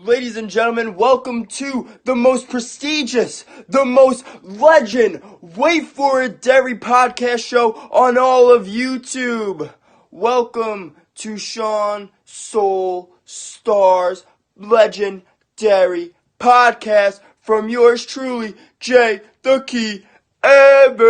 Ladies and gentlemen, welcome to the most prestigious, the most legend, wait for it, dairy podcast show on all of YouTube. Welcome to Sean Soul Star's Legendary Podcast from yours truly, Jay the Key Evans.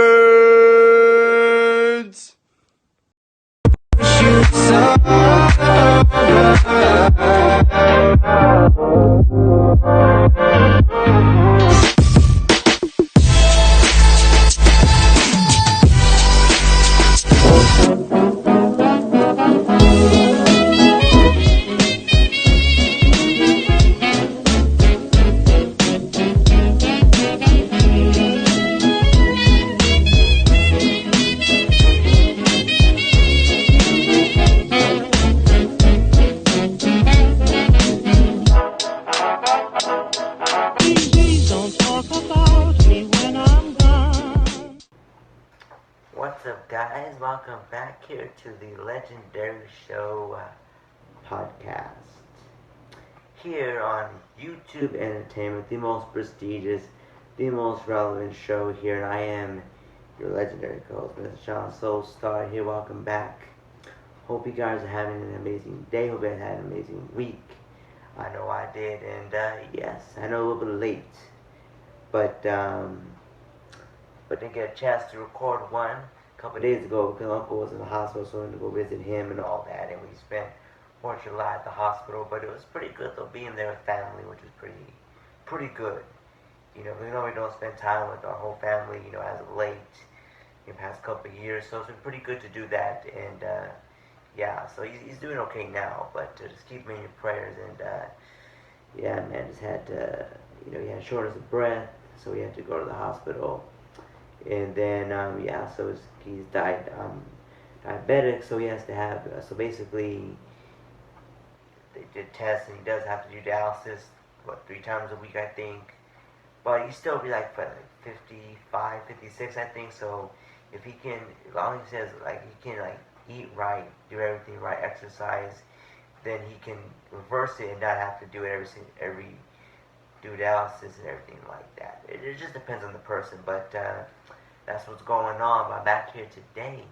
What's up, guys? Welcome back here to the Legendary Show podcast. Here on YouTube Entertainment, the most prestigious, the most relevant show here. And I am your legendary co-host, Mr. Sean Soul Star here. Welcome back. Hope you guys are having an amazing day. Hope you guys had an amazing week. I know I did. And yes, I know a little bit late. But didn't get a chance to record one a couple of days ago because Uncle was in the hospital, so I went to go visit him and all that, and we spent 4th of July at the hospital. But it was pretty good though, being there with family, which was pretty good. You know, we normally don't spend time with our whole family, you know, as of late in the past couple of years, so it's been pretty good to do that. And yeah, so he's doing okay now, but just keep him in your prayers. And yeah, man, just had to, you know, he had shortness of breath, so he had to go to the hospital. And then, so he's diabetic, so he has to have, so basically, they did tests, and he does have to do dialysis, 3 times a week, I think. But he still be like 55, 56, I think, so if he can, as long as he says, like, he can, like, eat right, do everything right, exercise, then he can reverse it and not have to do it do dialysis and everything like that. It just depends on the person, but that's what's going on. But I'm back here today.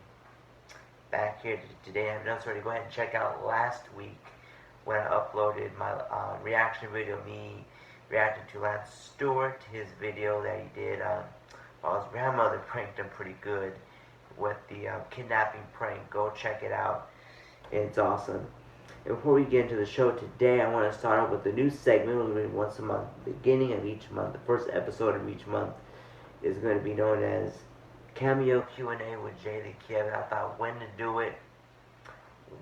I'm not sorry to go ahead and check out last week when I uploaded my reaction video, me reacting to Lance Stewart, his video that he did while his grandmother pranked him pretty good with the kidnapping prank. Go check it out. It's awesome. And before we get into the show today, I want to start off with a new segment. We're going to do once a month, beginning of each month. The first episode of each month is going to be known as Cameo Q&A with Jay the Kevin. I thought when to do it.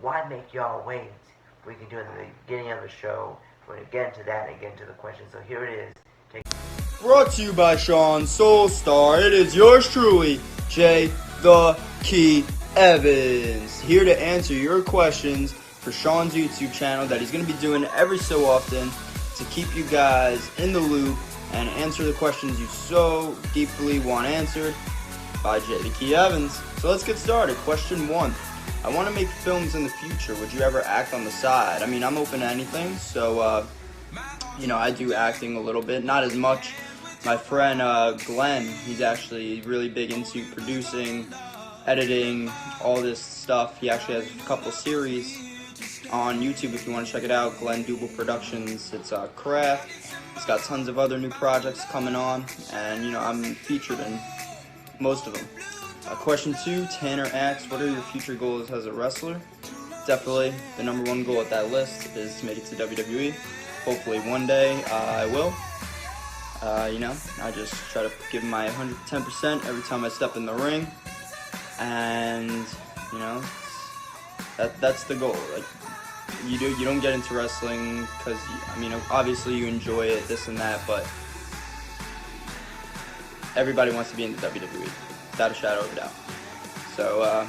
Why make y'all wait? We can do it in the beginning of the show. We're going to get into that and get into the questions. So here it is. Brought to you by Sean Soul Star. It is yours truly, Jay the Key Evans, here to answer your questions for Sean's YouTube channel that he's going to be doing every so often to keep you guys in the loop and answer the questions you so deeply want answered by Jay the Key Evans. So let's get started. Question 1. I want to make films in the future. Would you ever act on the side? I mean, I'm open to anything, so, you know, I do acting a little bit, not as much. My friend Glenn, he's actually really big into producing, editing, all this stuff. He actually has a couple series on YouTube if you want to check it out. Glenn Double Productions. It's craft. He's got tons of other new projects coming on, and you know, I'm featured in most of them. Question 2, Tanner asks, what are your future goals as a wrestler? Definitely the number one goal at that list is to make it to WWE. Hopefully one day I will. You know, I just try to give my 110% every time I step in the ring, and you know, that's the goal. Like, you don't get into wrestling because, I mean, obviously you enjoy it, this and that, but everybody wants to be in the WWE, without a shadow of a doubt. So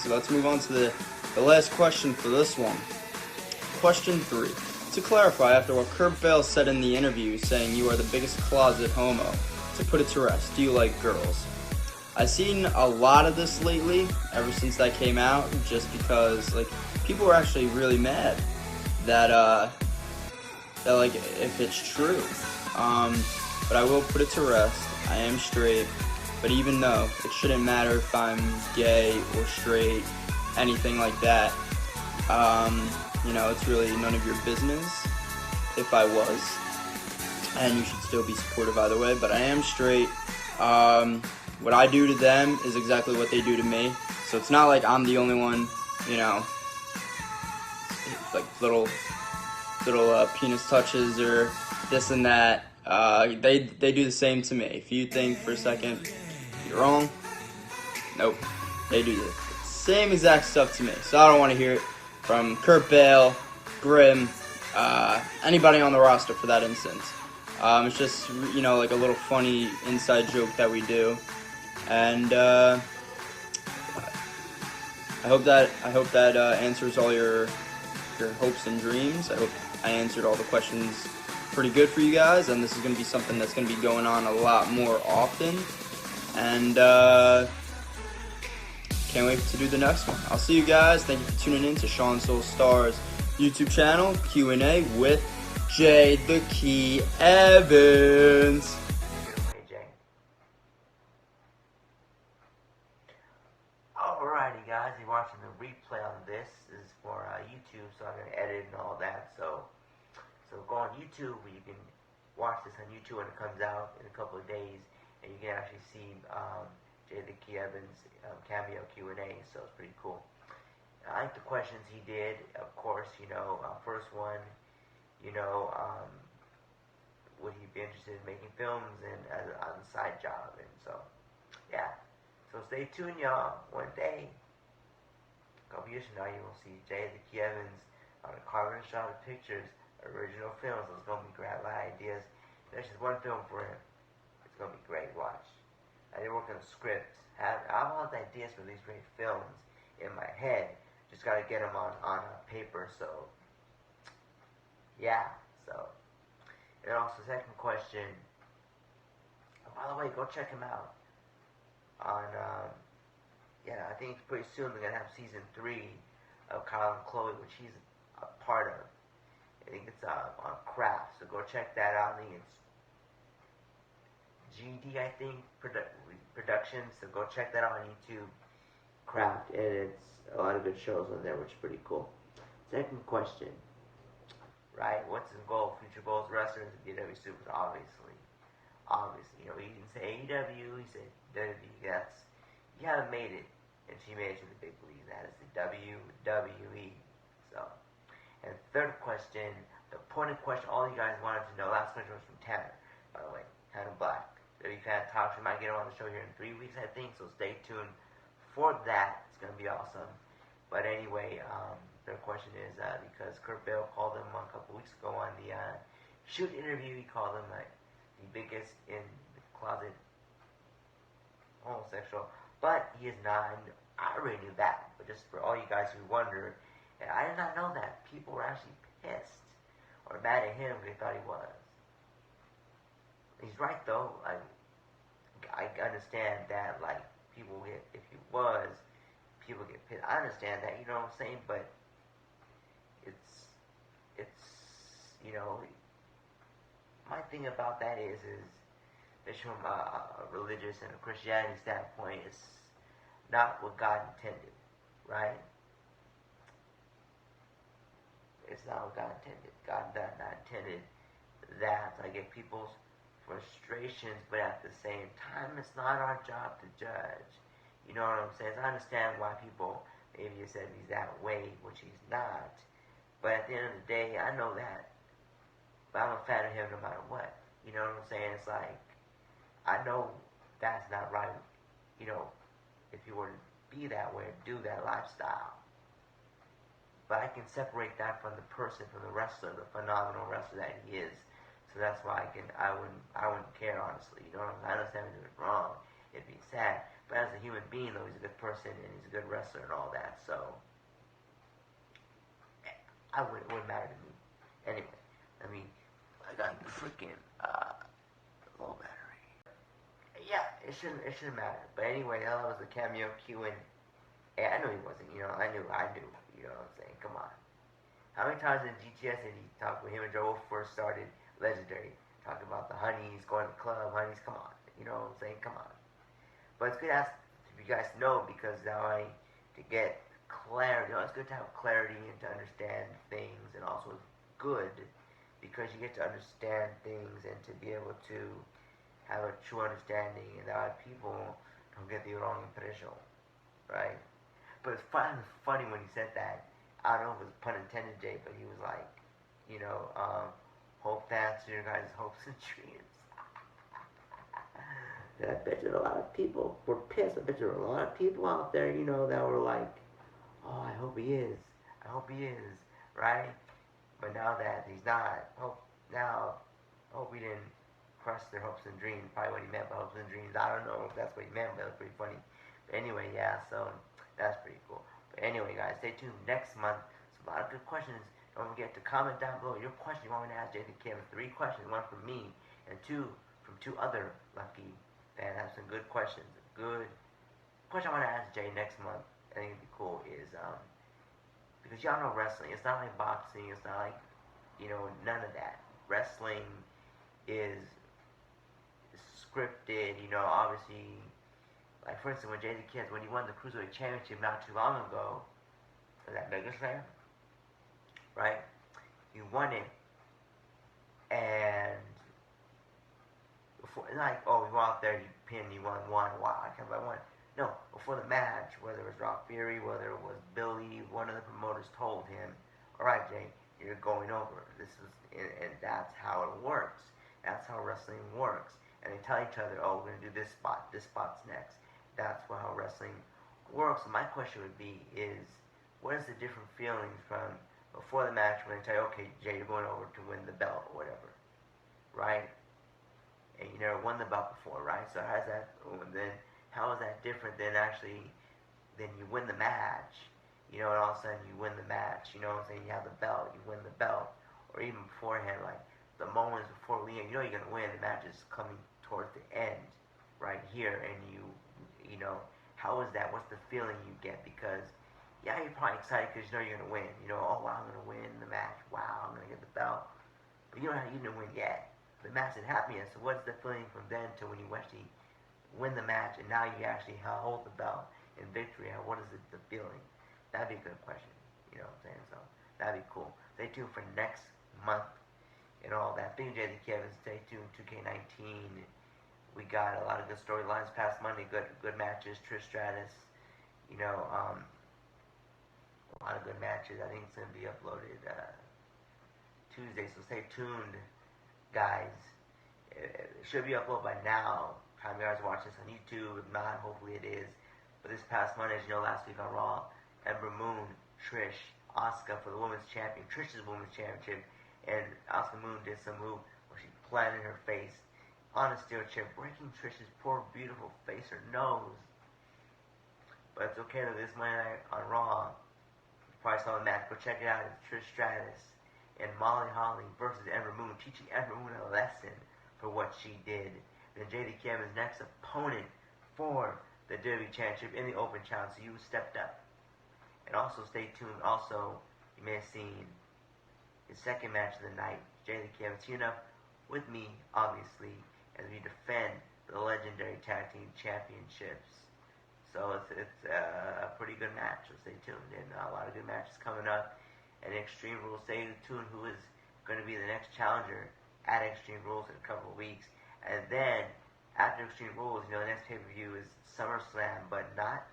let's move on to the last question for this one. Question 3. To clarify, after what Kurt Bale said in the interview, saying you are the biggest closet homo, to put it to rest, do you like girls? I've seen a lot of this lately, ever since that came out, just because, like, people were actually really mad that that, like, if it's true. But I will put it to rest. I am straight. But even though it shouldn't matter if I'm gay or straight, anything like that, it's really none of your business if I was. And you should still be supportive either way. But I am straight. What I do to them is exactly what they do to me. So it's not like I'm the only one, like little penis touches or this and that. They do the same to me. If you think for a second you're wrong, nope. They do the same exact stuff to me. So I don't want to hear it from Kurt Bale, Grimm, anybody on the roster for that instance. It's just, like a little funny inside joke that we do. And I hope that answers all your hopes and dreams. I hope I answered all the questions pretty good for you guys, and this is going to be something that's going to be going on a lot more often. And can't wait to do the next one. I'll see you guys. Thank you for tuning in to Sean Soul Star's YouTube channel, Q&A with Jay the Key Evans. Alrighty guys, you're watching the replay on this. This is for YouTube, so I'm going to edit and all that. So go on YouTube, where you can watch this on YouTube when it comes out in a couple of days, and you can actually see Jay the Key Evans Cameo Q&A, so it's pretty cool. I like the questions he did, of course. First one, would he be interested in making films and as a side job, and so yeah. So stay tuned, y'all. One day, a couple years from now, you will see Jay the Key Evans on a carbon shot of pictures, original films. So it's gonna be great. A lot of ideas. There's just one film for him. It's gonna be great. Watch. I didn't work on a script. I have all the ideas for these great films in my head. Just gotta get them on paper. So yeah. So, and also second question. Oh, by the way, go check him out on I think pretty soon they're gonna have season 3 of Kyle and Chloe, which he's a part of. I think it's on Craft, so go check that out. I think it's GD, I think, production. So go check that out on YouTube. Craft, and it's a lot of good shows on there, which is pretty cool. Second question, right? What's his goal? Future goals, wrestlers, WWE Supers, obviously. He didn't say AEW, he said WWE. You haven't made it, and she made it to the big leagues. That is the WWE. So, and third question, the pointed question all you guys wanted to know. Last question was from Tanner, by the way, Tanner Black. WWE Fan Talks. We might get him on the show here in 3 weeks, I think. So stay tuned for that. It's gonna be awesome. But anyway, their question is because Kurt Bale called him a couple weeks ago on the shoot interview. He called him like the biggest in the closet homosexual, but he is not. I already knew that, but just for all you guys who wonder, and I did not know that people were actually pissed or mad at him because they thought he was. He's right though. I understand that people get, if he was, people get pissed. I understand that, you know what I'm saying, but it's my thing about that is from a religious and a Christianity standpoint, it's not what God intended, right? It's not what God intended. God not intended that. I get people's frustrations, but at the same time, it's not our job to judge. You know what I'm saying? I understand why people, maybe you said he's that way, which he's not. But at the end of the day, I know that. But I'm a fan of him no matter what. You know what I'm saying? It's like, I know that's not right. If you were to be that way, do that lifestyle. But I can separate that from the person, from the wrestler, the phenomenal wrestler that he is. So that's why I wouldn't care, honestly. You know what I'm saying? I understand if he was wrong. It'd be sad. But as a human being, though, he's a good person and he's a good wrestler and all that. So it wouldn't matter to me. Anyway, I got freaking low battery. Yeah, it shouldn't matter. But anyway, that was the Cameo Q&A. I knew he wasn't. I knew. You know what I'm saying? Come on. How many times in GTS did he talk with him and Joe first started Legendary? Talking about the honeys, going to the club, honeys, come on. You know what I'm saying? Come on. But it's good to ask you guys to know because now to get clarity. You know, it's good to have clarity and to understand things, and also it's good because you get to understand things and to be able to have a true understanding, and that people don't get the wrong impression, right? But it's funny when he said that. I don't know if it was pun intended, Jay, but he was like, you know, hope to answer your guys' hopes and dreams. And I bet you a lot of people were pissed. I bet you a lot of people out there, you know, that were like, oh, I hope he is. I hope he is, right? But now that he's not, hope he didn't crush their hopes and dreams. Probably what he meant by hopes and dreams. I don't know if that's what he meant, but it was pretty funny. But anyway, yeah, so that's pretty cool. But anyway, guys, stay tuned next month. It's a lot of good questions. Don't forget to comment down below your question you want me to ask Jason Kim. 3 questions, 1 from me, and 2 from 2 other lucky fans. Have some good questions. Good question I want to ask Jay next month, I think it'd be cool, is because y'all know wrestling. It's not like boxing. It's not like, you know, none of that. Wrestling is scripted, you know, obviously. Like, for instance, when Jay the Kids, when he won the Cruiserweight Championship not too long ago, was that Vegas Slam? Right? He won it, and before, like, oh, he went out there, he pinned, he won, wow, I can't believe I won. No, before the match, whether it was Rock Fury, whether it was Billy, one of the promoters told him, all right, Jay, you're going over. This is, and that's how it works. That's how wrestling works. And they tell each other, oh, we're going to do this spot's next. That's how wrestling works. So my question would be is, what is the different feelings from before the match when they tell you, okay, Jay, you're going over to win the belt or whatever, right? And you never won the belt before, right? So how is that different than actually, then you win the match, you know, and all of a sudden you win the match, you know what I'm saying? You have the belt, you win the belt, or even beforehand, like the moments before we, you know you're going to win, the match is coming towards the end, right here, and you know, how is that? What's the feeling you get? Because, yeah, you're probably excited because you know you're going to win. You know, oh, wow, I'm going to win the match. Wow, I'm going to get the belt. But you know how you didn't win yet. The match didn't happen yet. So what's the feeling from then to when you actually win the match and now you actually hold the belt in victory? What is the feeling? That'd be a good question. You know what I'm saying? So that'd be cool. Stay tuned for next month and all that. Big J. Kevin, stay tuned. 2K19. We got a lot of good storylines past Monday. Good matches. Trish Stratus. You know, a lot of good matches. I think it's going to be uploaded Tuesday. So stay tuned, guys. It should be uploaded by now. Time you guys watch this on YouTube. If not, hopefully it is. But this past Monday, as you know, last week on Raw, Ember Moon, Trish, Asuka for the Women's Champion, Trish's Women's Championship, and Asuka Moon did some move where she planted her face on a steel chair, breaking Trish's poor, beautiful face, her nose. But it's okay though. This Monday night on Raw, you probably saw the match. Go check it out. It's Trish Stratus and Molly Holly versus Ember Moon, teaching Ember Moon a lesson for what she did. Then JD Kevin's next opponent for the WWE Championship in the Open Challenge. So you stepped up. And also stay tuned. Also, you may have seen his second match of the night. JD Kevin teaming up with me, obviously, as we defend the Legendary Tag Team Championships. So it's a pretty good match. So stay tuned. And a lot of good matches coming up. And Extreme Rules, stay tuned who is going to be the next challenger at Extreme Rules in a couple of weeks. And then, after Extreme Rules, you know, the next pay-per-view is SummerSlam, but not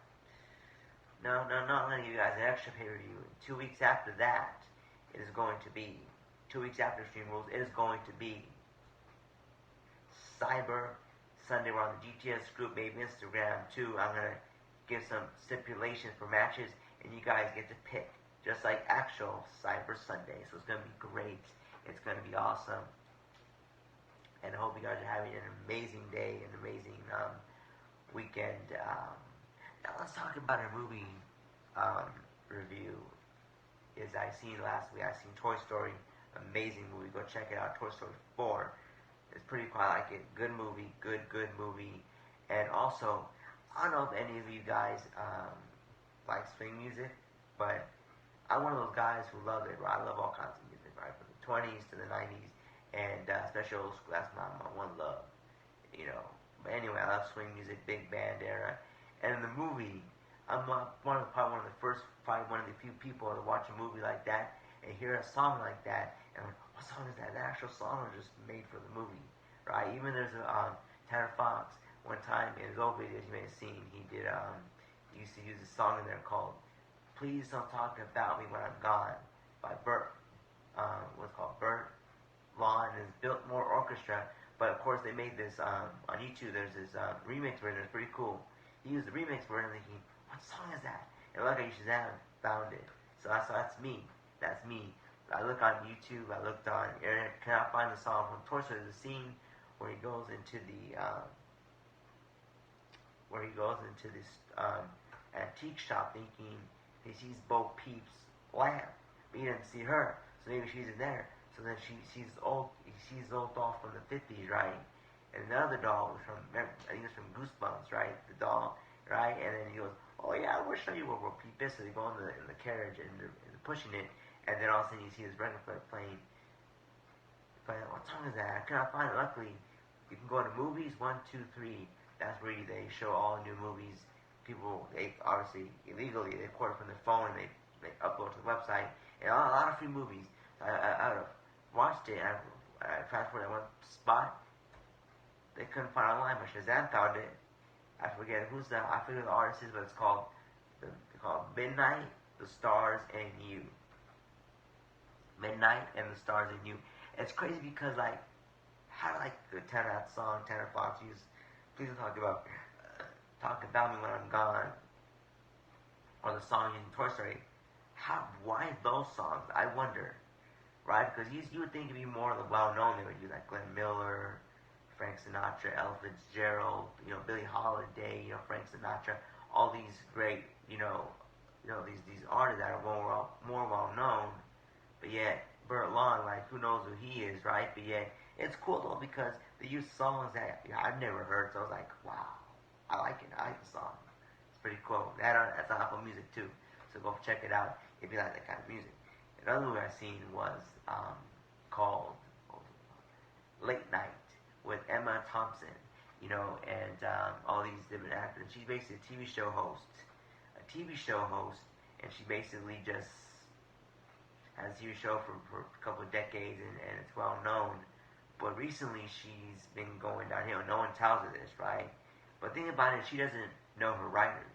going to give you guys an extra pay-per-view. 2 weeks after that, it is going to be, 2 weeks after Extreme Rules, it is going to be Cyber Sunday. We're on the GTS group, maybe Instagram, too. I'm going to give some stipulations for matches, and you guys get to pick, just like actual Cyber Sunday. So it's going to be great. It's going to be awesome. And I hope you guys are having an amazing day, an amazing weekend. Now let's talk about our movie review. I seen last week, I seen Toy Story, amazing movie. Go check it out. Toy Story 4. It's pretty cool. I like it. Good movie. Good movie. And also, I don't know if any of you guys like swing music, but I'm one of those guys who love it, right? I love all kinds of music, right? From the 20s to the 90s, and especially old school. That's my one love, you know. But anyway, I love swing music, big band era. And in the movie, I'm probably one of the first, probably one of the few people to watch a movie like that and hear a song like that. And I'm like, what song is that? The actual song was just made for the movie, right? Even there's a Tanner Fox. One time in his old videos, you may have seen, he used to use a song in there called "Please Don't Talk About Me When I'm Gone" by Burt. What's called Burt Lawn and his Biltmore Orchestra. But of course, they made this on YouTube. There's this remix version. It's pretty cool. He used the remix version, thinking, "What song is that?" And luckily, Shazam found it. So that's me. That's me. I look on YouTube. I looked on internet. Cannot find the song from Toy Story. There's a scene where he goes into this antique shop, thinking he sees Bo Peep's lamp, but he doesn't see her. So maybe she's in there. So then he sees the old doll from the 50s, right? And the other doll was I think it's from Goosebumps, right? The doll, right? And then he goes, "Oh yeah, I will show you where Bo Peep is." So they go in the carriage and they're pushing it, and then all of a sudden you see this record player playing. What song is that? I cannot find it. Luckily, you can go to movies 1, 2, 3. That's where they show all new movies. People, they obviously illegally they record from their phone and they upload to the website, and a lot of free movies. I would have watched it. I fast forward at one spot. They couldn't find it online, but Shazam found it. I forget who the artist is, but it's called Midnight, the Stars, and You. Midnight and the Stars and You. It's crazy because how the Tanner song, Tanner Fox used, "Please Don't Talk About Me When I'm Gone," or the song in Toy Story. Why those songs? I wonder, right? Because you would think it'd be more of the well-known. They would use like Glenn Miller, Frank Sinatra, Ella Fitzgerald, Billie Holiday, Frank Sinatra, all these great, these artists that are more well-known, but yet Burt Lawn, who knows who he is, right? But yet it's cool though because they use songs that I've never heard, so I was like, wow, I like it. I like the song. It's pretty cool. That's on Apple Music too, so go check it out if you like that kind of music. Another movie I seen was called Late Night with Emma Thompson, and all these different actors. She's basically a TV show host, and she basically just has a TV show for a couple of decades, and it's well known. But recently, she's been going downhill. No one tells her this, right? But the thing about it, she doesn't know her writers.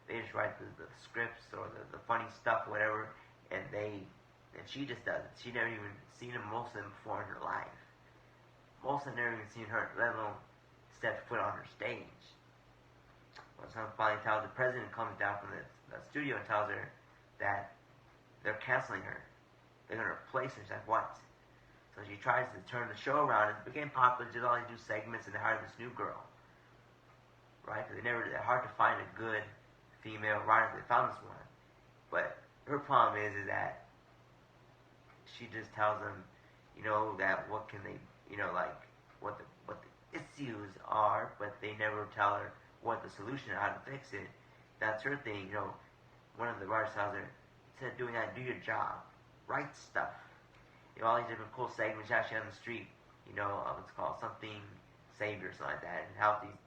They just write the scripts or the funny stuff, whatever, and she just does it. She never even seen them, most of them, before in her life. Most of them never even seen her, let alone step foot on her stage. When someone finally tells the president, comes down from the studio and tells her that they're canceling her. They're going to replace her. She's like, what? So she tries to turn the show around. It became popular. Did all these new segments, and they hired this new girl, right? Because they're hard to find a good female writer. They found this one, but her problem is that she just tells them, that what can they, what the issues are, but they never tell her what the solution, how to fix it. That's her thing. One of the writers tells her, instead of doing that, do your job, write stuff. All these different cool segments actually on the street. It's called something Savior or something like that, and help these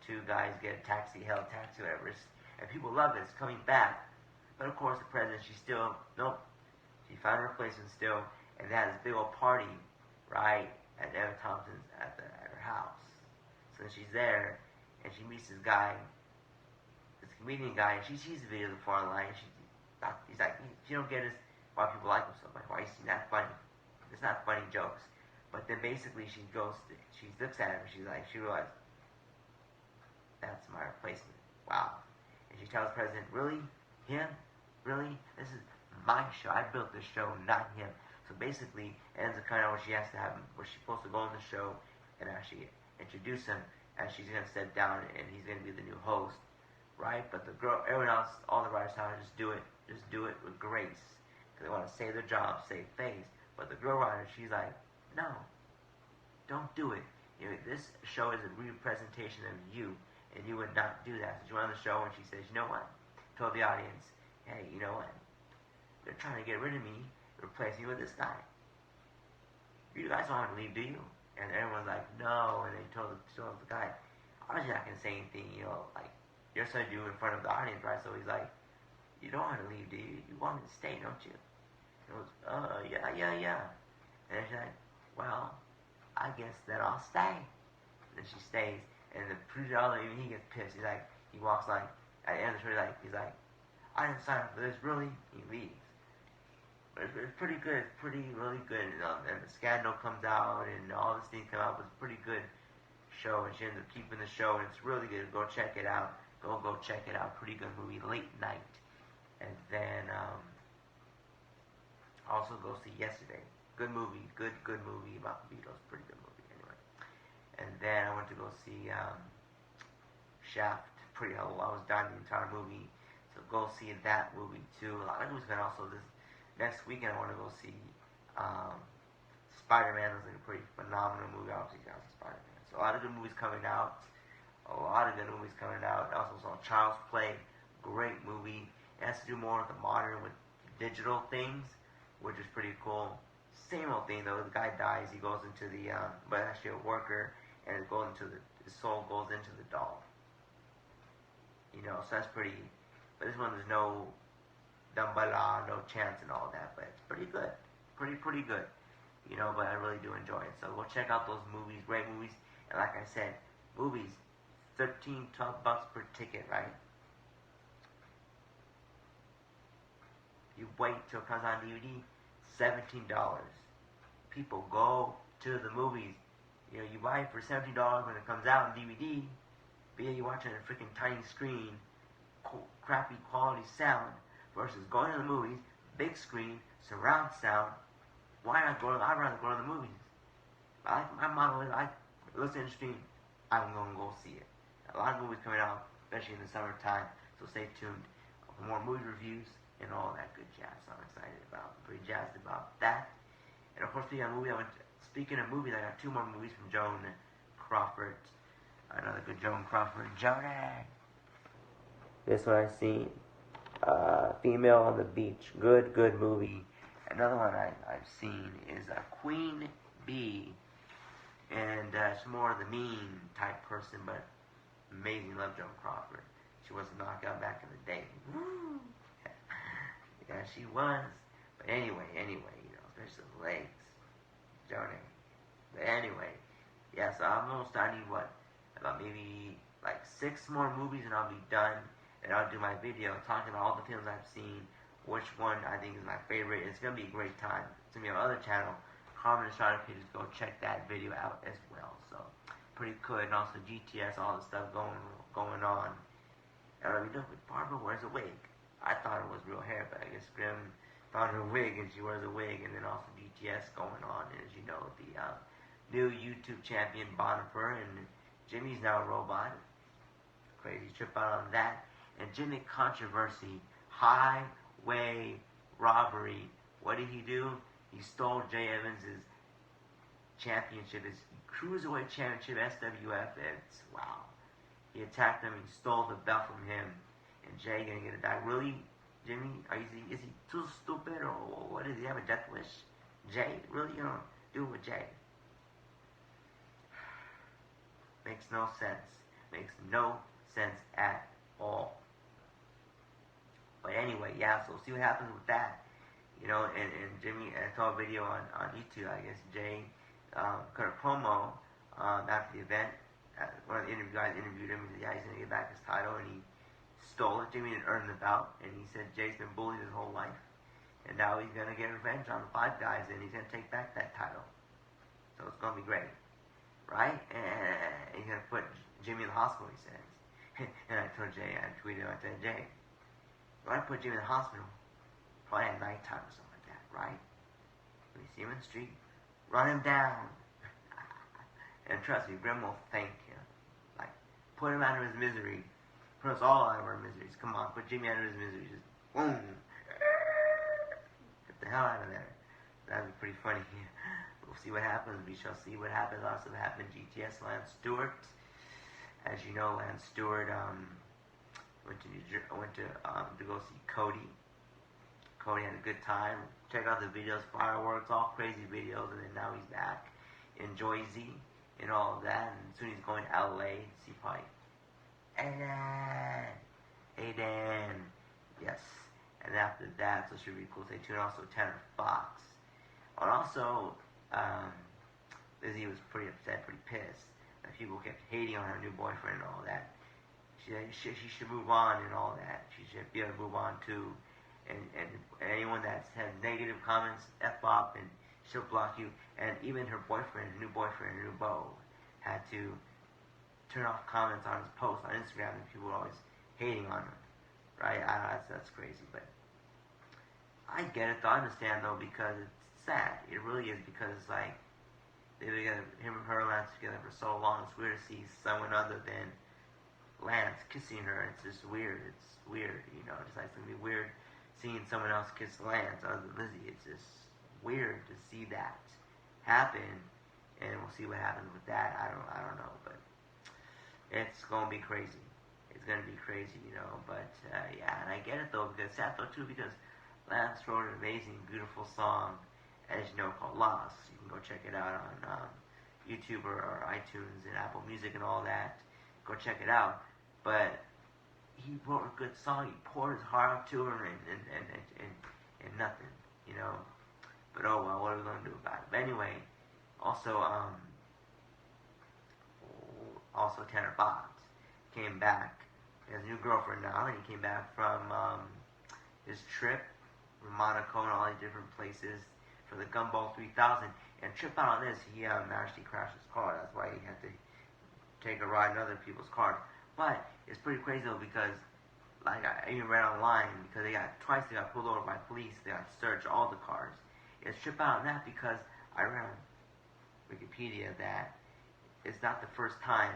two guys get a taxi, whatever. And people love it. It's coming back. But of course, the president, she found a replacement still, and they had this big old party, right, at Emma Thompson's at her house. So she's there, and she meets this guy, this comedian guy, and she sees the videos before online. And he's like, you don't get why people like him so much. Why is he not funny? It's not funny jokes. But then basically she looks at him, and she realizes, that's my replacement. Wow. And she tells the president, really? Him? Really? This is my show. I built this show, not him. So basically, it ends up kind of where she has to have him, where she's supposed to go on the show and actually introduce him, and she's going to step down, and he's going to be the new host, right? But the girl, everyone else, all the writers tell her, just do it with grace, because they want to save their job, save face. But the girl writer, she's like, no, don't do it. This show is a representation of you, and you would not do that. So she went on the show, and she says, you know what? Told the audience, hey, you know what? They're trying to get rid of me, replace me with this guy. You guys don't have to leave, do you? And everyone's like, no. And they told the guy, obviously not going to say anything, like, you're supposed to do in front of the audience, right? So he's like, you don't have to leave, do you? You want me to stay, don't you? And it was, yeah. And she's like, well, I guess that I'll stay. And then she stays. And the producer, even he gets pissed. He's like, he walks like, at the end of the show, he's like, I didn't sign up for this, really? He leaves. But it's pretty good. It's really good. And the scandal comes out, and all these things come out. It was a pretty good show, and she ends up keeping the show, and it's really good. Go check it out. Go check it out. Pretty good movie. Late Night. And then also go see Yesterday. Good movie. Good movie about the Beatles. Pretty good movie anyway. And then I went to go see Shaft. Pretty hell. I was dying the entire movie. So go see that movie too. A lot of movies. And also this next weekend I want to go see Spider-Man. It was like a pretty phenomenal movie. Obviously, I was Spider-Man. So a lot of good movies coming out. I also saw Child's Play. Great movie. It has to do more with the modern, with digital things, which is pretty cool. Same old thing though. The guy dies. He goes into the, but actually a worker, and it goes into his soul goes into the doll. So that's pretty. But this one there's no Dumbala, no chance and all that. But it's pretty good. Pretty good. But I really do enjoy it. So go check out those movies. Great movies. And like I said, movies, $13, $12 per ticket, right? You wait till it comes on DVD, $17. People go to the movies. You buy it for $17 when it comes out on DVD, but yeah, you watch it on a freaking tiny screen, crappy quality sound, versus going to the movies, big screen, surround sound. I'd rather go to the movies. My model is, it looks interesting, I'm going to go see it. A lot of movies coming out, especially in the summertime, so stay tuned for more movie reviews and all that good jazz. So I'm excited about, pretty jazzed about that. And of course, speaking of movies, I got 2 more movies from Joan Crawford. Another good Joan Crawford. Joan! This one I seen. Female on the Beach. Good movie. Another one I've seen is Queen Bee. And she's more of the mean type person, but amazing. Love Joan Crawford. She was a knockout back in the day. Woo! Yeah, she was. But anyway, especially the legs. Johnny. But anyway, yeah, so I'm almost done. About maybe 6 more movies and I'll be done. And I'll do my video talking about all the films I've seen, which one I think is my favorite. It's going to be a great time. It's going to be on my other channel, Carmen Estrada Pages. Go check that video out as well. So, pretty good. And also GTS, all the stuff going on. And Barbara wears a wig. I thought it was real hair, but I guess Grim found her wig and she wears a wig. And then also GTS going on. And as you know, the new YouTube champion Bonifer, and Jimmy's now a robot. Crazy trip out on that. And Jimmy Controversy, highway robbery. What did he do? He stole Jay Evans's championship, his cruiserweight championship, SWF. Wow. He attacked him. He stole the belt from him. And Jay gonna get it back. Really, Jimmy? Is he too stupid, or what? Does he have a death wish? Jay, really, do it with Jay? Makes no sense. Makes no sense at all. But anyway, yeah. So see what happens with that. And Jimmy, I saw a video on YouTube. I guess Jay cut a promo after the event. One of the guys interviewed him. He said, yeah, he's gonna get back his title, and he stole it. Jimmy didn't earn the belt, and he said Jay's been bullied his whole life, and now he's gonna get revenge on the 5 guys, and he's gonna take back that title. So it's gonna be great, right? And he's gonna put Jimmy in the hospital. He says, and I told Jay, I tweeted, I said, Jay, when I put Jimmy in the hospital, probably at nighttime or something like that, right? When you see him in the street, run him down. And trust me, Grim will thank him. Put him out of his misery. Put us all out of our miseries. Come on, put Jimmy out of his misery. Just boom. Get the hell out of there. That'd be pretty funny. We'll see what happens. We shall see what happens. Also happened GTS, Lance Stewart. As you know, Lance Stewart went to go see Cody. Cody had a good time. Check out the videos, fireworks, all crazy videos, and then now he's back in Jersey and all of that. And soon he's going to LA to see probably Aiden. Yes. And after that, so it should be cool. Stay tuned. Also, Tanner Fox. And also, Lizzie was pretty upset, pretty pissed that people kept hating on her new boyfriend and all that. She should move on and all that. She should be able to move on too. And anyone that's had negative comments, F off, and she'll block you. And even her boyfriend, new beau, had to turn off comments on his post on Instagram, and people were always hating on him. Right? That's crazy, but I get it though. I understand though, because it's sad. It really is, because it's like they've been together, him and her, Lance, together for so long. It's weird to see someone other than Lance kissing her. It's just weird. It's weird, you know. Just like it's gonna be weird seeing someone else kiss Lance other than Lizzie. It's just weird to see that happen, and we'll see what happens with that. I don't know, but it's gonna be crazy. It's gonna be crazy, you know. But yeah, and I get it though, because sad though too, because Lance wrote an amazing, beautiful song, as you know, called Lost. You can go check it out on YouTube or iTunes and Apple Music and all that. Go check it out. But he wrote a good song. He poured his heart out to her, and nothing, you know. But oh well, what are we gonna do about it? But anyway, also Tanner Fox came back. He has a new girlfriend now, and he came back from his trip from Monaco and all these different places for the Gumball 3000. And trip out on this, he actually crashed his car. That's why he had to take a ride in other people's cars. But it's pretty crazy though, because like I even read online, because they got pulled over by police. They got searched all the cars. It's trip out on that, because I read on Wikipedia that it's not the first time.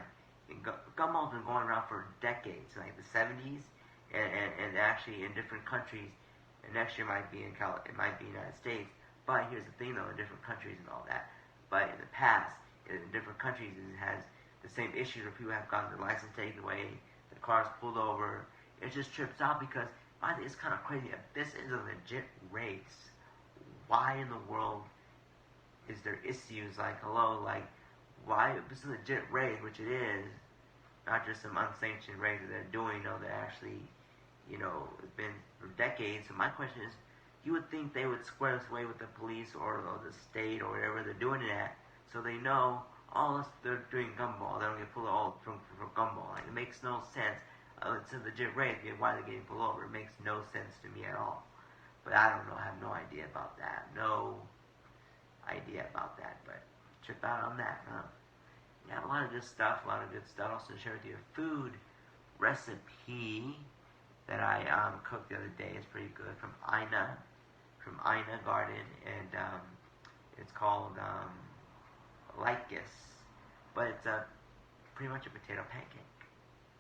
Gumball's been going around for decades, like the 70s, and actually in different countries. And next year might be it might be United States. But here's the thing though, in different countries and all that. But in the past, in different countries, it has the same issues where people have gotten their license taken away, the cars pulled over. It just trips out, because it's kind of crazy. If this is a legit race, why in the world is there issues? Like, hello, like, why, if it's a legit race, which it is, not just some unsanctioned race that they're doing, you know, they're actually, you know, it's been for decades. So my question is, you would think they would square this away with the police or the state or whatever they're doing it at, so they know all this, they're doing gumball. They don't get pulled over from gumball. Like, it makes no sense. It's a legit race. Why they're getting pulled over? It makes no sense to me at all. But I don't know. I have no idea about that. No idea about that. But trip out on that, huh? Yeah, a lot of good stuff. Also to share with you a food recipe that I cooked the other day. It's pretty good, from Ina Garden, and it's called Lycus, but it's pretty much a potato pancake,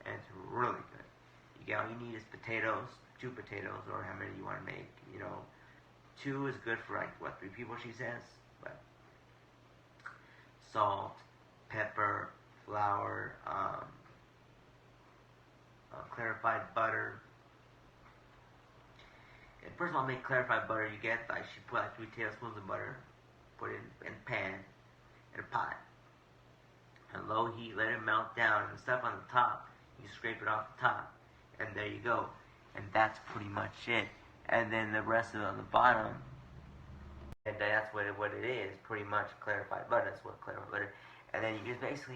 and it's really good. All you need is potatoes, 2 potatoes, or how many you want to make. You know, 2 is good for like 3 people, she says. But salt, pepper, flour, clarified butter. And first of all, make clarified butter. You get she put 3 tablespoons of butter, put it in a pan, in a pot, and low heat, let it melt down, and the stuff on the top, you scrape it off the top, and there you go. And that's pretty much it. And then the rest of it on the bottom, and that's what it is, pretty much clarified butter. That's what clarified butter. And then you get the mixture.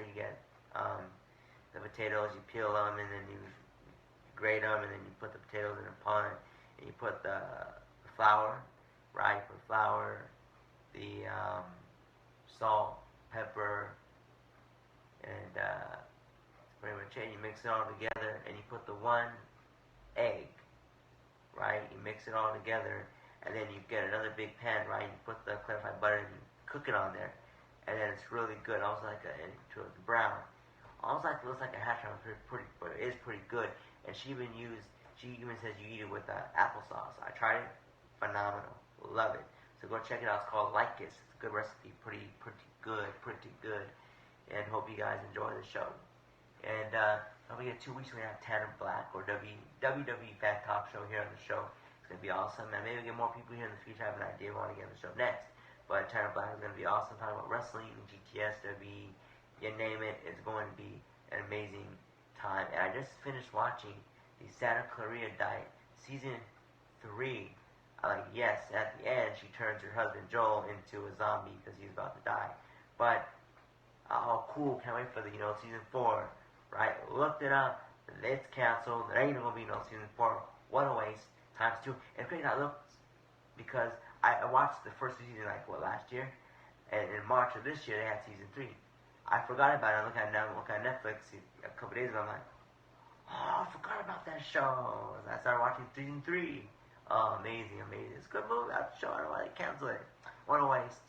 You get the potatoes, you peel them, and then you grate them, and then you put the potatoes in a pot, and you put the flour, right? For flour, the salt, pepper, and that's pretty much it. You mix it all together, and you put the 1 egg, right? You mix it all together, and then you get another big pan, right? You put the clarified butter and you cook it on there, and then it's really good. Also like to a brown. Almost like looks like a hash brown, pretty, but it is pretty good. And she even says you eat it with applesauce. I tried it, phenomenal, love it. So go check it out. It's called Lycus. It's a good recipe, pretty good. And hope you guys enjoy the show. And don't forget, 2 weeks we're gonna have Tanner Black, or WWE Fan Talk Show, here on the show. It's going to be awesome. And maybe get more people here in the future. I have an idea of what I want to get on the show next. But China Black is going to be awesome. Talking about wrestling, GTS, WWE, you name it. It's going to be an amazing time. And I just finished watching the Santa Clarita Diet Season 3. Yes, at the end, she turns her husband Joel into a zombie because he's about to die. But, oh, cool. Can't wait for the, Season 4. Right? Looked it up. It's canceled. There ain't going to be no Season 4. What a waste. Times 2. And great, I looked because I watched the first season last year, and in March of this year they had season 3. I forgot about it. I looked at Netflix a couple days ago. I'm like, oh, I forgot about that show. And I started watching season 3. Oh, amazing. It's a good movie. That show. I don't know why they canceled it. What a waste.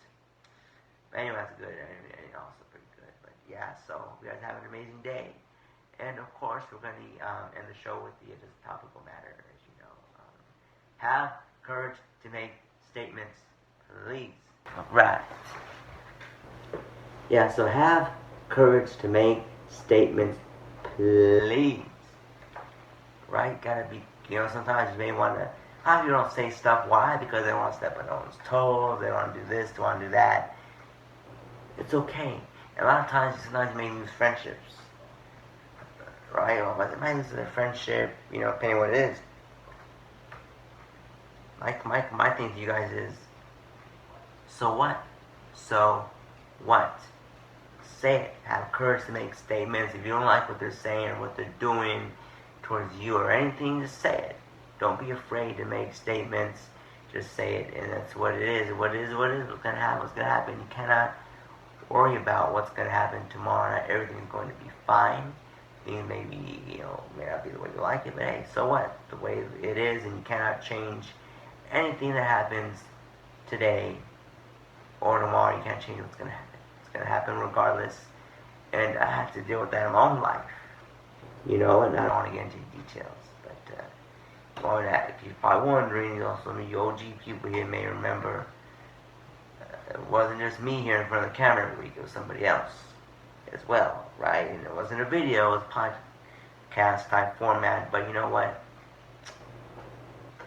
But anyway, that's good. And also pretty good. But yeah, so you guys have an amazing day. And of course, we're going to end the show with the just topical matter, as you know. Have courage to make statements, please. Right. Yeah, so have courage to make statements, please. Right? Gotta be, sometimes you may want to, how you don't say stuff, why? Because they don't want to step on no one's toes, they don't want to do this, they want to do that. It's okay. And a lot of times, sometimes you may lose friendships. Right? But it might lose a friendship, depending on what it is. My thing to you guys is, so what? So what? Say it. Have courage to make statements. If you don't like what they're saying or what they're doing towards you or anything, just say it. Don't be afraid to make statements. Just say it, and that's what it is. What is. What's going to happen? What's going to happen? You cannot worry about what's going to happen tomorrow. Not everything's going to be fine. Things may be, may not be the way you like it, but hey, so what? The way it is, and you cannot change anything that happens today or tomorrow. You can't change what's going to happen. It's going to happen regardless. And I have to deal with that in my own life. And I don't want to get into details. But if you're probably wondering, some of you OG people here may remember, it wasn't just me here in front of the camera every week. It was somebody else as well, right? And it wasn't a video. It was podcast type format. But you know what?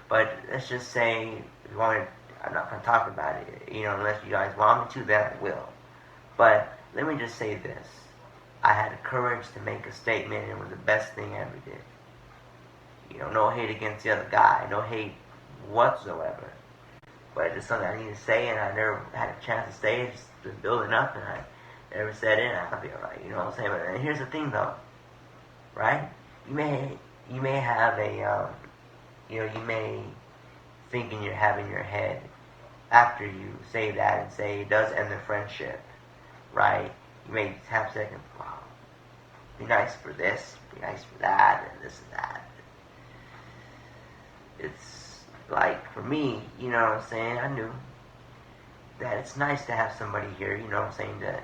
But let's just say, if you want me, I'm not going to talk about it, unless you guys want me to, then I will. But let me just say this. I had the courage to make a statement, and it was the best thing I ever did. No hate against the other guy, no hate whatsoever. But it's just something I need to say, and I never had a chance to say it. It's just been building up, and I never said it, and I'll be alright, you know what I'm saying? But here's the thing, though, right? You may have a, you may think in your head, after you say that and say it does end the friendship, right? You may have seconds, wow, be nice for this, be nice for that, and this and that. It's like, for me, you know what I'm saying, I knew that it's nice to have somebody here, you know what I'm saying, to,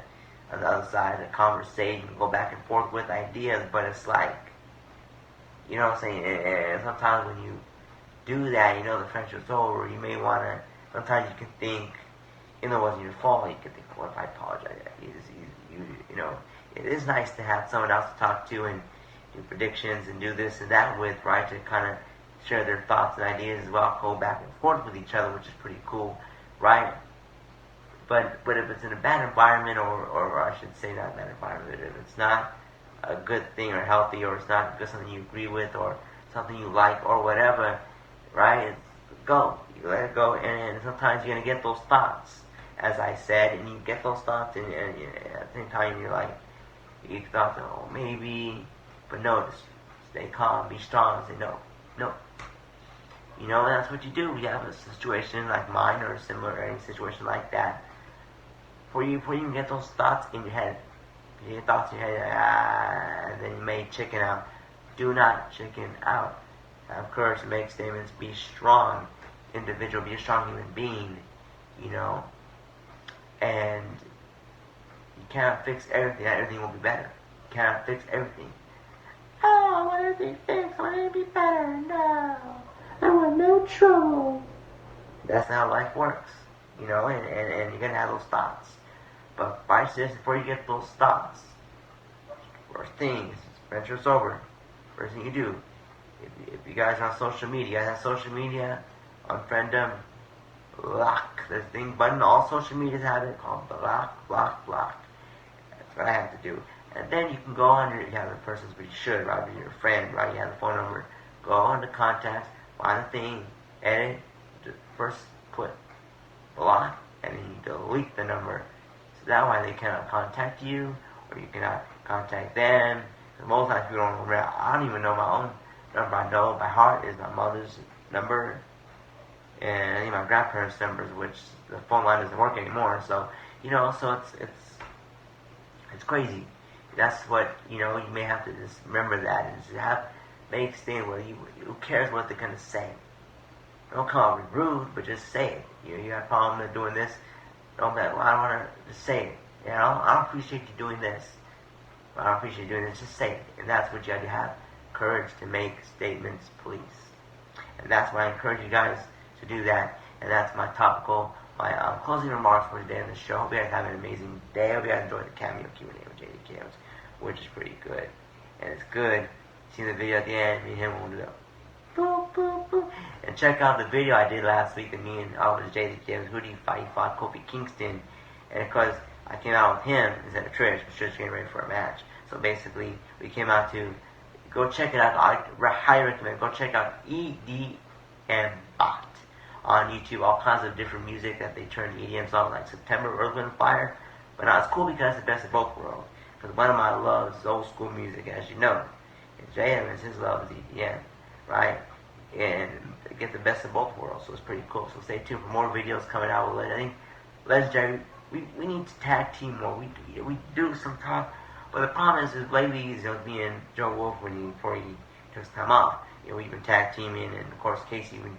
on the other side of the conversation, go back and forth with ideas, but it's like, you know what I'm saying, and sometimes when you do that, the friendship's over, you may want to, sometimes you can think, it wasn't your fault, you can think, well, if I apologize, it is nice to have someone else to talk to and do predictions and do this and that with, right, to kind of share their thoughts and ideas as well, go back and forth with each other, which is pretty cool, right? But if it's in a bad environment, or I should say not a bad environment, if it's not a good thing or healthy, or it's not just something you agree with, or something you like, or whatever, right? Go. You let it go, and sometimes you're going to get those thoughts, as I said, and you get those thoughts, and at the same time, you're like, you thought, oh, maybe, but no, just stay calm, be strong, and say, no. And that's what you do. You have a situation like mine, or similar, or any situation like that, before you can get those thoughts in your head. You get thoughts in your head, and then you may chicken out. Do not chicken out. Have courage to make statements. Be strong individual. Be a strong human being. And you cannot fix everything. Not everything will be better. You cannot fix everything. Oh, I want everything fixed. I want it to be better. No. I want no trouble. That's not how life works. And you're going to have those thoughts. But by this, before you get those thoughts, first thing is, friendship's over. First thing you do, if you guys are on social media, unfriend them, block. There's a thing button, all social medias have it called block, block, block. That's what I have to do. And then you can go under, you have the person's, but you should, right? You're a friend, right? You have the phone number. Go on to contacts, find the thing, edit, first put block, and then you delete the number. So that way they cannot contact you, or you cannot contact them. Because most times people don't remember. I don't even know my own number. I know by heart is my mother's number, and I think my grandparents' numbers, which the phone line doesn't work anymore. So, so it's crazy. That's what, you may have to just remember that, and just make things where who cares what they're going to say. Don't come out rude, but just say it. You have a problem with doing this, don't be like, well, I don't want to just say it. I don't appreciate you doing this. I don't appreciate you doing this, just say it. And that's what you have to have courage to make statements, please. And that's why I encourage you guys to do that. And that's my topical, my closing remarks for today on the show. Hope you guys have an amazing day. Hope you guys enjoyed the Cameo Q&A with JD Cams, which is pretty good. And it's good. See the video at the end. Me and him will do that. Boop, boop, boop. And check out the video I did last week of me and was JD Cams. Who do you fight? He fought Kofi Kingston. And because I came out with him instead of Trish. Trish getting ready for a match. So basically, we came out to go check it out. I highly recommend. Go check out EDM Bot on YouTube. All kinds of different music that they turn EDM songs like September, Earth, Wind, Fire. But now it's cool because it's the best of both worlds. Because one of my loves is old school music, as you know. And Jay Evans, his love is EDM, right? And they get the best of both worlds, so it's pretty cool. So stay tuned for more videos coming out with it. I think Legendary, we need to tag team more. We do some talk, but the problem is lately, me and Joe Wolf, before he took some time off, we've been tag teaming, and of course Casey, me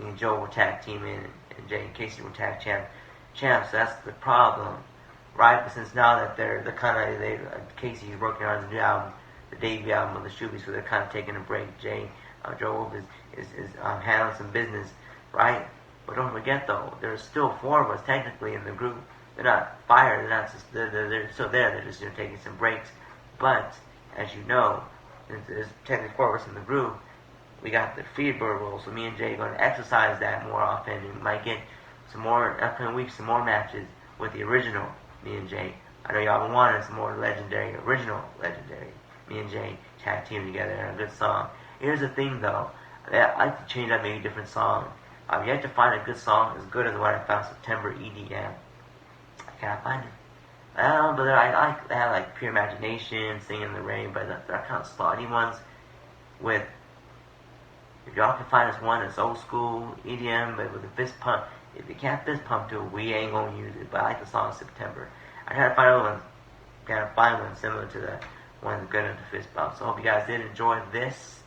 and Joe will tag teaming, and Jay and Casey will tag champs. So that's the problem, right? But since now that they're Casey's working on his new album, the debut album of the Shoobies, so they're kind of taking a break. Joe Wolf is handling some business, right? But don't forget though, there's still 4 of us technically in the group. They're not fired. They're not. They're still there. They're just taking some breaks. But as you know, there's technically 4 of us in the group. We got the Freebird rule, so me and Jay are going to exercise that more often. And we might get some more upcoming weeks, some more matches with the original me and Jay. I know y'all been wanting some more original legendary. Me and Jay tag team together and a good song. Here's the thing though, I like to change up maybe a different song. You have to find a good song as good as the one I found, September EDM. I can't find it. But they have like Pure Imagination, Singing in the Rain, but they're kind of spotty ones. If y'all can find us one that's old school EDM, but with a fist pump. If you can't fist pump to it, we ain't gonna use it. But I like the song September. I gotta find one similar to the one that's good at the fist pump. So I hope you guys did enjoy this.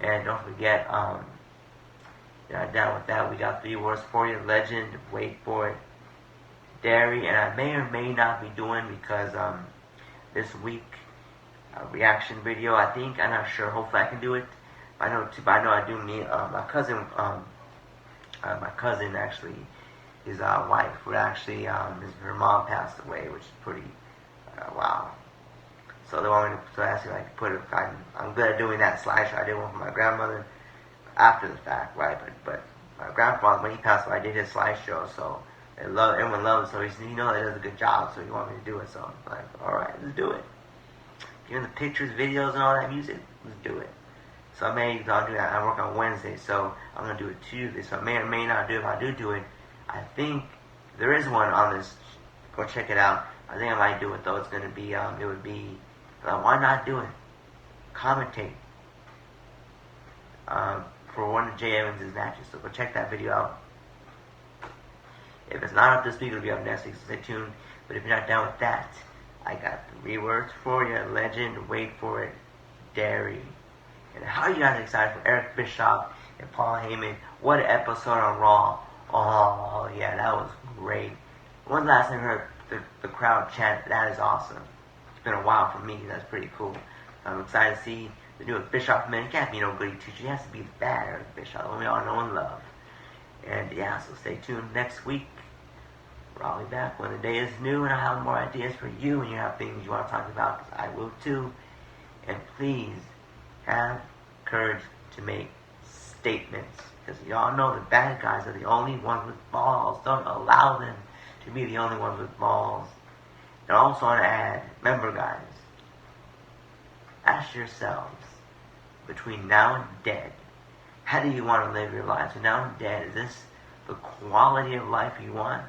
And don't forget, down with that, we got 3 words for you. Legend, wait for it, dairy, and I may or may not be doing, because this week, a reaction video, I think, I'm not sure, hopefully I can do it. I know I do meet my cousin actually, his wife, who actually, her mom passed away, which is pretty, wow. So they want me to ask me like put it. I'm good at doing that slideshow. I did one for my grandmother after the fact, right? But my grandfather, when he passed away, I did his slideshow. So everyone loves it. So he knows he does a good job. So he wanted me to do it. So I'm like, all right, let's do it. Given the pictures, videos, and all that music, let's do it. So I'll do that. I work on Wednesday, so I'm gonna do it Tuesday. So I may or may not do it. If I do it, I think there is one on this. Go check it out. I think I might do it though. It's gonna be it would be. Why not do it? Commentate for one of Jay Evans' matches. So go check that video out. If it's not up this week, it'll be up next week, so stay tuned. But if you're not done with that, I got 3 words for you. Legend, wait for it, dairy. And how are you guys excited for Eric Bischoff and Paul Heyman? What an episode on Raw. Oh, yeah, that was great. When's the last time you heard the crowd chant? That is awesome. It's been a while for me. That's pretty cool. I'm excited to see the new Bischoff man. He can't be no goody two-shoes. He has to be the bad Eric Bischoff, the one we all know and love. And yeah, so stay tuned next week. I'll be back when the day is new, and I'll have more ideas for you, and you have things you want to talk about, because I will too. And please have courage to make statements. Because y'all know the bad guys are the only ones with balls. Don't allow them to be the only ones with balls. And also on ad, remember guys, ask yourselves, between now and dead, how do you want to live your life? So now and dead, is this the quality of life you want?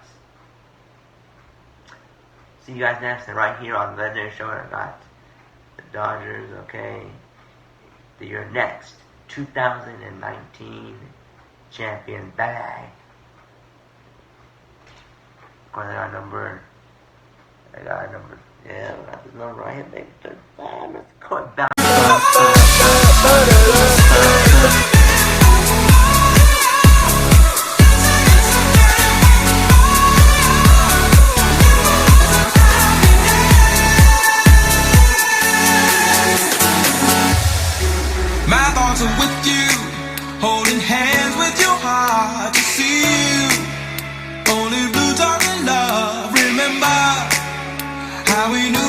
See you guys next, and right here on the Legendary Show, I got the Dodgers, okay? Your next 2019 champion bag. Of course, I got a number, yeah, I got the number right here, baby. 35, let's go back. My thoughts are with you, holding hands with your heart to see you. Only blue talking love, remember how we knew